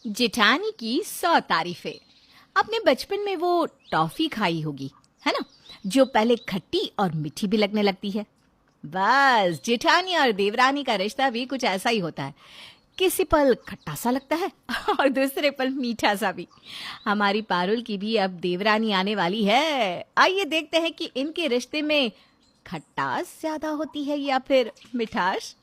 जेठानी की 100 तारीफें। आपने बचपन में वो टॉफी खाई होगी, है ना, जो पहले खट्टी और मीठी भी लगने लगती है। बस जेठानी और देवरानी का रिश्ता भी कुछ ऐसा ही होता है। किसी पल खट्टा सा लगता है और दूसरे पल मीठा सा भी। हमारी पारुल की भी अब देवरानी आने वाली है। आइए देखते हैं कि इनके रिश्ते में खट्टास ज्यादा होती है या फिर मिठास।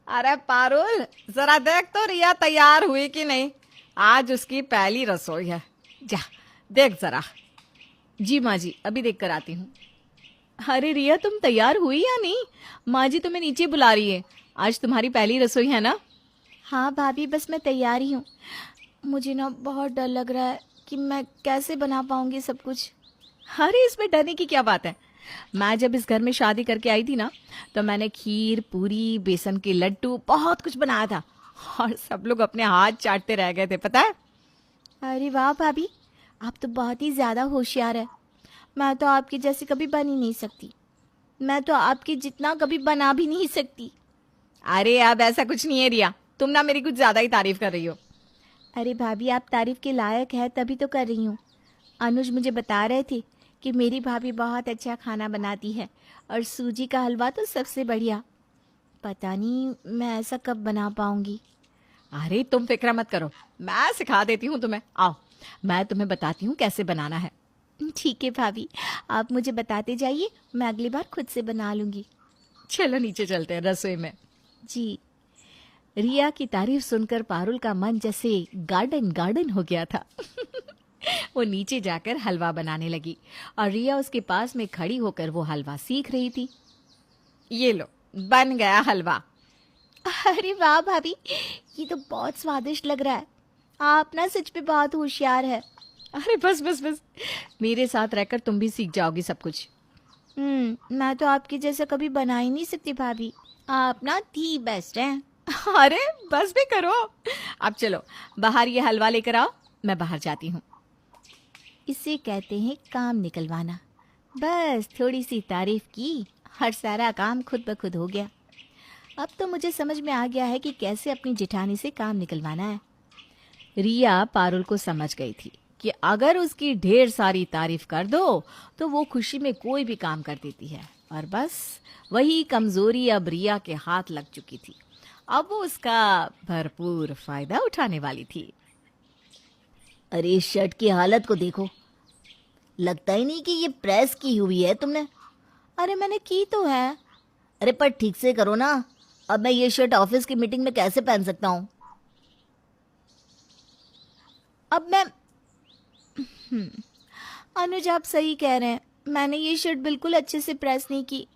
अरे पारुल, जरा देख तो रिया तैयार हुई कि नहीं। आज उसकी पहली रसोई है। जा देख जरा। जी माँ जी, अभी देख कर आती हूँ। अरे रिया, तुम तैयार हुई या नहीं? माँ जी तुम्हें नीचे बुला रही है। आज तुम्हारी पहली रसोई है ना? हाँ भाभी, बस मैं तैयार ही हूँ। मुझे ना बहुत डर लग रहा है कि मैं कैसे बना पाऊंगी सब कुछ। अरे इसमें डरने की क्या बात है। मैं जब इस घर में शादी करके आई थी ना, तो मैंने खीर, पूरी, बेसन के लड्डू, बहुत कुछ बनाया था। और सब लोग अपने हाथ चाटते रह गए थे, पता है। अरे वाह भाभी, आप तो बहुत ही ज्यादा होशियार है। मैं तो आपकी जैसी कभी बन ही नहीं सकती। मैं तो आपके जितना कभी बना भी नहीं सकती। अरे अब ऐसा कुछ नहीं है रिया, तुम ना मेरी कुछ ज्यादा ही तारीफ कर रही हो। अरे भाभी, आप तारीफ के लायक है तभी तो कर रही हूँ। अनुज मुझे बता रहे थे कि मेरी भाभी बहुत अच्छा खाना बनाती है और सूजी का हलवा तो सबसे बढ़िया। पता नहीं मैं ऐसा कब बना पाऊंगी। अरे तुम फिक्र मत करो, मैं सिखा देती हूँ तुम्हें। आओ, मैं तुम्हें बताती हूँ कैसे बनाना है। ठीक है भाभी, आप मुझे बताते जाइए, मैं अगली बार खुद से बना लूंगी। चलो नीचे चलते हैं रसोई में। जी। रिया की तारीफ सुनकर पारुल का मन जैसे गार्डन गार्डन हो गया था। वो नीचे जाकर हलवा बनाने लगी और रिया उसके पास में खड़ी होकर वो हलवा सीख रही थी। ये लो, बन गया हलवा। अरे वाह भाभी, ये तो बहुत स्वादिष्ट लग रहा है। आप ना सच में बहुत होशियार है। अरे बस बस बस, मेरे साथ रहकर तुम भी सीख जाओगी सब कुछ। मैं तो आपकी जैसा कभी बना ही नहीं सकती भाभी। आप ना दी बेस्ट हैं। अरे बस भी करो। अब चलो बाहर ये हलवा लेकर आओ, मैं बाहर जाती हूँ। इसे कहते हैं काम निकलवाना। बस थोड़ी सी तारीफ की और सारा काम खुद ब खुद हो गया। अब तो मुझे समझ में आ गया है कि कैसे अपनी जेठानी से काम निकलवाना है। रिया पारुल को समझ गई थी कि अगर उसकी ढेर सारी तारीफ कर दो तो वो खुशी में कोई भी काम कर देती है। और बस वही कमजोरी अब रिया के हाथ लग चुकी थी। अब वो उसका भरपूर फायदा उठाने वाली थी। अरे इस शर्ट की हालत को देखो, लगता ही नहीं कि ये प्रेस की हुई है तुमने। अरे मैंने की तो है। अरे पर ठीक से करो ना। अब मैं ये शर्ट ऑफिस की मीटिंग में कैसे पहन सकता हूँ? अब मैं अनुज, आप सही कह रहे हैं। मैंने ये शर्ट बिल्कुल अच्छे से प्रेस नहीं की।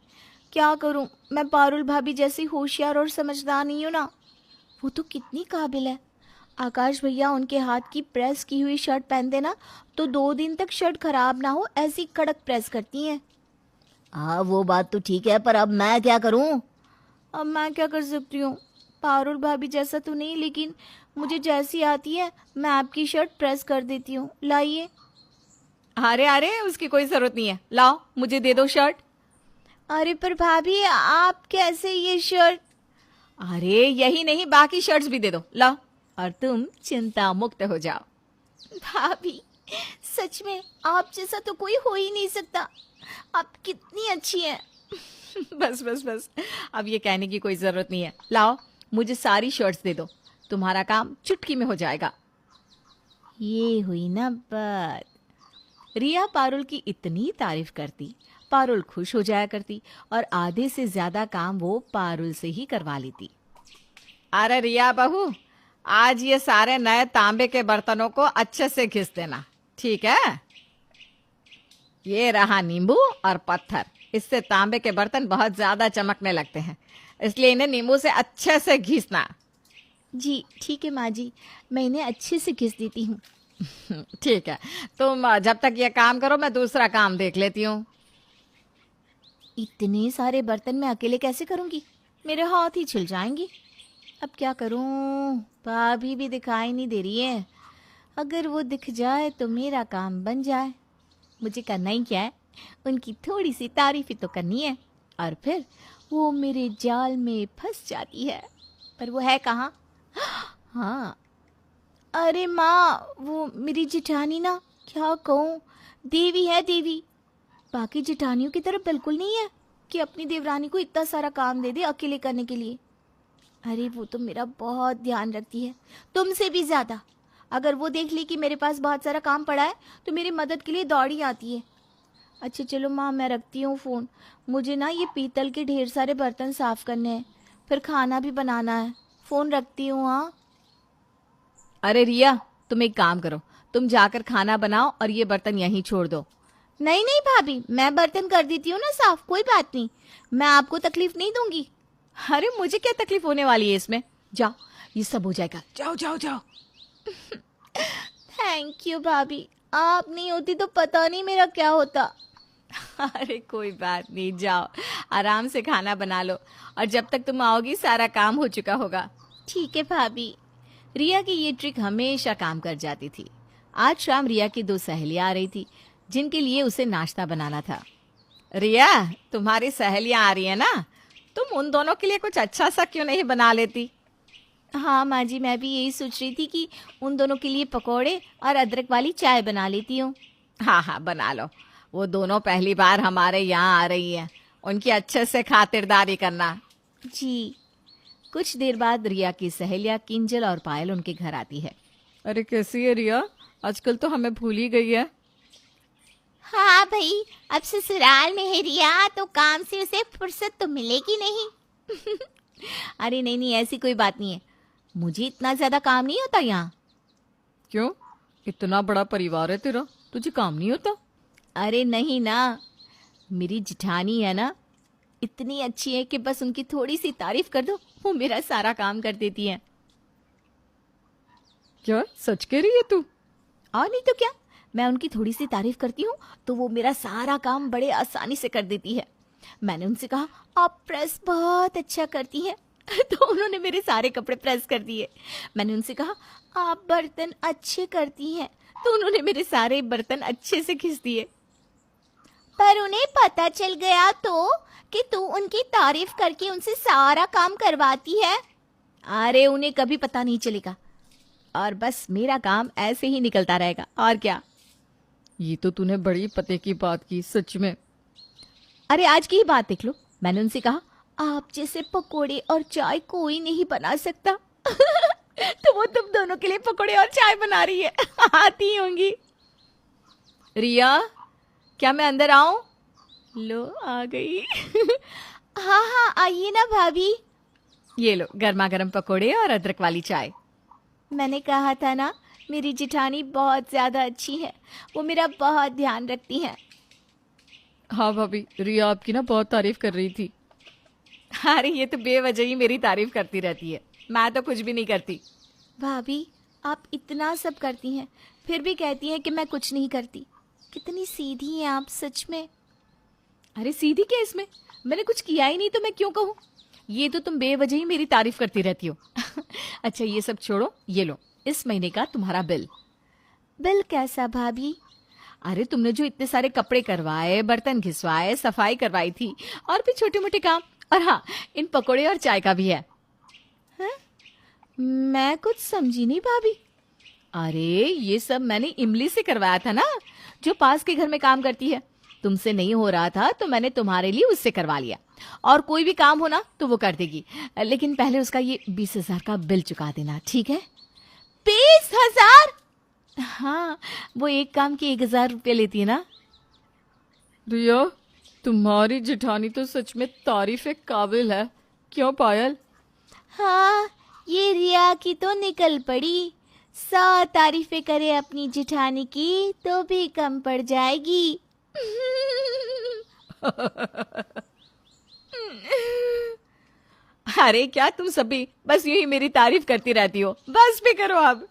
क्या करूं, मैं पारुल भाभी जैसी होशियार और समझदार नहीं हूं ना। वो तो कितनी काबिल है। आकाश भैया उनके हाथ की प्रेस की हुई शर्ट पहनते ना, तो 2 दिन तक शर्ट खराब ना हो ऐसी कड़क प्रेस करती हैं। हाँ वो बात तो ठीक है, पर अब मैं क्या करूँ? अब मैं क्या कर सकती हूँ। पारुल भाभी जैसा तो नहीं, लेकिन मुझे जैसी आती है मैं आपकी शर्ट प्रेस कर देती हूँ। लाइए। अरे अरे, उसकी कोई जरूरत नहीं है, लाओ मुझे दे दो शर्ट। अरे पर भाभी, आप कैसे ये शर्ट। अरे यही नहीं, बाकी शर्ट्स भी दे दो, लाओ, और तुम चिंता मुक्त हो जाओ। भाभी, सच में आप जैसा तो कोई हो ही नहीं सकता। आप कितनी अच्छी हैं। बस बस बस, अब ये कहने की कोई जरूरत नहीं है। लाओ मुझे सारी शर्ट्स दे दो, तुम्हारा काम चुटकी में हो जाएगा। ये हुई ना बात। रिया पारुल की इतनी तारीफ करती, पारुल खुश हो जाया करती और आधे से ज्यादा काम वो पारुल से ही करवा लेती। अरे रिया बहू, आज ये सारे नए तांबे के बर्तनों को अच्छे से घिस देना, ठीक है। ये रहा नींबू और पत्थर, इससे तांबे के बर्तन बहुत ज्यादा चमकने लगते हैं, इसलिए इन्हें नींबू से अच्छे से घिसना। जी ठीक है माँ जी, मैं इन्हें अच्छे से घिस देती हूँ। ठीक है, तुम जब तक ये काम करो मैं दूसरा काम देख लेती हूँ। इतने सारे बर्तन मैं अकेले कैसे करूँगी, मेरे हाथ ही छिल जाएंगी। अब क्या करूँ, भाभी भी दिखाई नहीं दे रही है। अगर वो दिख जाए तो मेरा काम बन जाए। मुझे करना ही क्या है, उनकी थोड़ी सी तारीफ ही तो करनी है, और फिर वो मेरे जाल में फंस जाती है। पर वो है कहाँ। हाँ, अरे माँ, वो मेरी जेठानी ना, क्या कहूँ, देवी है देवी। बाकी जेठानियों की तरह बिल्कुल नहीं है कि अपनी देवरानी को इतना सारा काम दे दे अकेले करने के लिए। अरे वो तो मेरा बहुत ध्यान रखती है, तुमसे भी ज़्यादा। अगर वो देख ली कि मेरे पास बहुत सारा काम पड़ा है तो मेरी मदद के लिए दौड़ी आती है। अच्छा चलो माँ, मैं रखती हूँ फ़ोन। मुझे ना ये पीतल के ढेर सारे बर्तन साफ़ करने हैं, फिर खाना भी बनाना है। फ़ोन रखती हूँ। हाँ। अरे रिया, तुम एक काम करो, तुम जाकर खाना बनाओ और ये बर्तन यहीं छोड़ दो। नहीं नहीं भाभी, मैं बर्तन कर देती हूँ ना साफ, कोई बात नहीं, मैं आपको तकलीफ नहीं दूंगी। अरे मुझे क्या तकलीफ होने वाली है इसमें? जाओ, ये सब हो जाएगा। जाओ जाओ जाओ। थैंक यू भाभी, आप नहीं होती तो पता नहीं मेरा क्या होता। अरे कोई बात नहीं, जाओ आराम से खाना बना लो और जब तक तुम आओगी सारा काम हो चुका होगा। ठीक है भाभी। रिया की ये ट्रिक हमेशा काम कर जाती थी। आज शाम रिया की दो सहेलियां आ रही थी जिनके लिए उसे नाश्ता बनाना था। रिया, तुम्हारी सहेलियां आ रही है ना, तुम उन दोनों के लिए कुछ अच्छा सा क्यों नहीं बना लेती? हाँ माँ जी, मैं भी यही सोच रही थी कि उन दोनों के लिए पकौड़े और अदरक वाली चाय बना लेती हूँ। हाँ हाँ, बना लो। वो दोनों पहली बार हमारे यहाँ आ रही हैं, उनकी अच्छे से खातिरदारी करना। जी। कुछ देर बाद रिया की सहेलियां किंजल और पायल उनके घर आती है। अरे कैसी है रिया, आजकल तो हमें भूल ही गई है। हाँ भाई, अब ससुराल में है रिया तो काम से उसे फुर्सत तो मिलेगी नहीं। अरे नहीं नहीं, ऐसी कोई बात नहीं है, मुझे इतना ज्यादा काम नहीं होता यहाँ। क्यों, इतना बड़ा परिवार है तेरा, तुझे काम नहीं होता? अरे नहीं ना, मेरी जिठानी है ना, इतनी अच्छी है कि बस उनकी थोड़ी सी तारीफ कर दो, वो मेरा सारा काम कर देती है। क्या सच कह रही है तू? और नहीं तो क्या, मैं उनकी थोड़ी सी तारीफ करती हूँ तो वो मेरा सारा काम बड़े आसानी से कर देती है। मैंने उनसे कहा आप प्रेस बहुत अच्छा करती हैं तो उन्होंने मेरे सारे कपड़े प्रेस कर दिए। मैंने उनसे कहा आप बर्तन अच्छे करती हैं तो उन्होंने मेरे सारे बर्तन अच्छे से घिस दिए। पर उन्हें पता चल गया तो कि तू उनकी तारीफ करके उनसे सारा काम करवाती है। अरे उन्हें कभी पता नहीं चलेगा और बस मेरा काम ऐसे ही निकलता रहेगा, और क्या। ये तो तूने बड़ी पते की बात की, सच में। अरे आज की ही बात देख लो, मैंने उनसे कहा आप जैसे पकोड़े और चाय कोई नहीं बना सकता तो वो तुम दोनों के लिए पकोड़े और चाय बना रही है। आती होंगी। रिया, क्या मैं अंदर आऊं? लो आ गई। हाँ हाँ आइए ना भाभी। ये लो गर्मा गर्म पकोड़े और अदरक वाली चाय। मैंने कहा था ना, मेरी जिठानी बहुत ज्यादा अच्छी है, वो मेरा बहुत ध्यान रखती है। हाँ भाभी, रिया आपकी ना बहुत तारीफ कर रही थी। अरे ये तो बेवजह ही मेरी तारीफ करती रहती है, मैं तो कुछ भी नहीं करती। भाभी आप इतना सब करती हैं फिर भी कहती हैं कि मैं कुछ नहीं करती। कितनी सीधी हैं आप सच में। अरे सीधी क्या इसमें, मैंने कुछ किया ही नहीं तो मैं क्यों कहूँ? ये तो तुम बेवजह ही मेरी तारीफ करती रहती हो। अच्छा ये सब छोड़ो, ये लो इस महीने का तुम्हारा बिल। बिल कैसा भाभी? अरे तुमने जो इतने सारे कपड़े करवाए, बर्तन घिसवाए, सफाई करवाई थी और भी छोटे मोटे काम, और हाँ इन पकोड़े और चाय का भी है। मैं कुछ समझी नहीं भाभी। अरे ये सब मैंने इमली से करवाया था ना, जो पास के घर में काम करती है। तुमसे नहीं हो रहा था तो मैंने तुम्हारे लिए उससे करवा लिया, और कोई भी काम हो ना तो वो कर देगी, लेकिन पहले उसका ये 20,000 का बिल चुका देना, ठीक है? 20,000? हाँ, वो एक काम की 1,000 रुपये लेती है ना। रिया, तुम्हारी जेठानी तो सच में तारीफ काबिल है, क्यों पायल? हाँ, ये रिया की तो निकल पड़ी। 100 तारीफें करे अपनी जिठानी की तो भी कम पड़ जाएगी। अरे क्या तुम सभी बस यूं ही मेरी तारीफ करती रहती हो, बस भी करो अब।